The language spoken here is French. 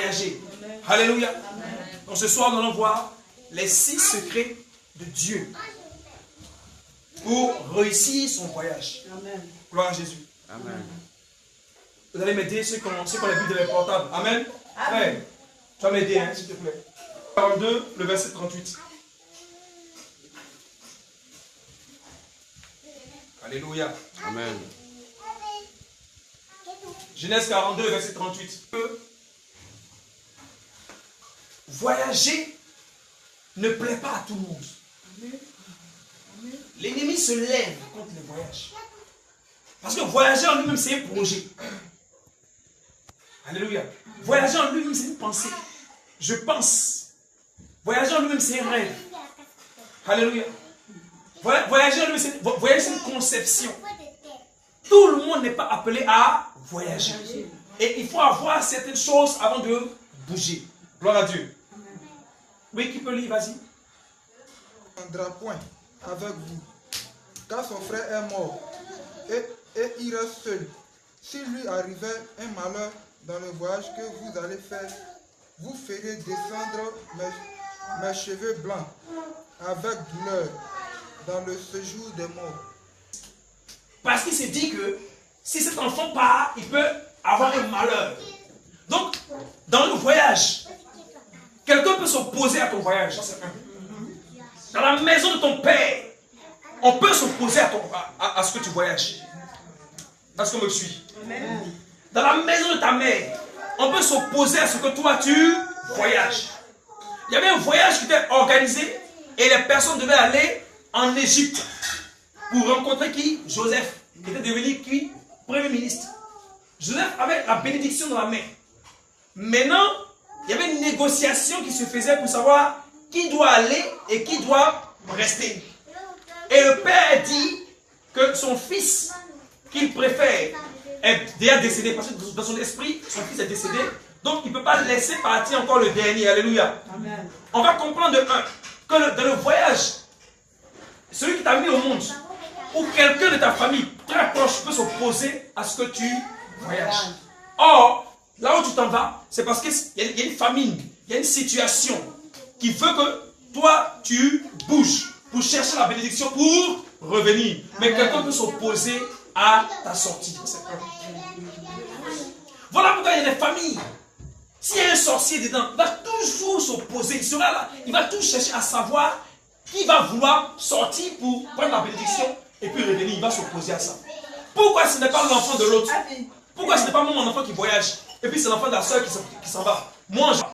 voyager. Alléluia. Donc ce soir, nous allons voir les 6 secrets de Dieu pour réussir son voyage. Amen. Gloire à Jésus. Amen. Vous allez m'aider, ceux qui ont la Bible de portable. Amen. Frère, tu vas m'aider, hein, s'il te plaît. 42, le verset 38. Alléluia. Amen. Genèse 42, verset 38. Voyager ne plaît pas à tout le monde. L'ennemi se lève contre le voyage. Parce que voyager en lui-même, c'est un projet. Alléluia. Voyager en lui-même, c'est une pensée. Je pense. Voyager en lui-même, c'est un rêve. Alléluia. Voyager en lui-même, c'est une conception. Tout le monde n'est pas appelé à voyager. Et il faut avoir certaines choses avant de bouger. Gloire à Dieu. Oui, qui peut lire, vas-y. Ne prendra point avec vous, car son frère est mort, et il reste seul. S'il lui arrivait un malheur dans le voyage que vous allez faire, vous ferez descendre mes cheveux blancs avec douleur dans le séjour des morts. Parce qu'il s'est dit que si cet enfant part, il peut avoir un malheur. Donc, dans le voyage, quelqu'un peut s'opposer à ton voyage. Ça, c'est un. Dans la maison de ton père, on peut s'opposer à ce que tu voyages. Est-ce que me suis? Dans la maison de ta mère, on peut s'opposer à ce que toi tu voyages. Il y avait un voyage qui était organisé et les personnes devaient aller en Égypte pour rencontrer qui? Joseph, qui était devenu qui? Premier ministre. Joseph avait la bénédiction dans la main. Maintenant, il y avait une négociation qui se faisait pour savoir qui doit aller et qui doit rester. Et le père dit que son fils, qu'il préfère, est déjà décédé. Parce que dans son esprit, son fils est décédé. Donc, il ne peut pas laisser partir encore le dernier. Alléluia. Amen. On va comprendre de un, que dans le voyage, celui qui t'a mis au monde, ou quelqu'un de ta famille très proche peut s'opposer à ce que tu voyages. Or, là où tu t'en vas, c'est parce qu'il y a une famine, il y a une situation qui veut que toi, tu bouges pour chercher la bénédiction pour revenir. Mais quelqu'un peut s'opposer à ta sortie. Voilà pourquoi il y a des familles. S'il y a un sorcier dedans, il va toujours s'opposer. Il sera là, il va toujours chercher à savoir qui va vouloir sortir pour prendre la bénédiction et puis revenir. Il va s'opposer à ça. Pourquoi ce n'est pas l'enfant de l'autre? Pourquoi ce n'est pas mon enfant qui voyage et puis c'est l'enfant de la soeur qui s'en va? Moi,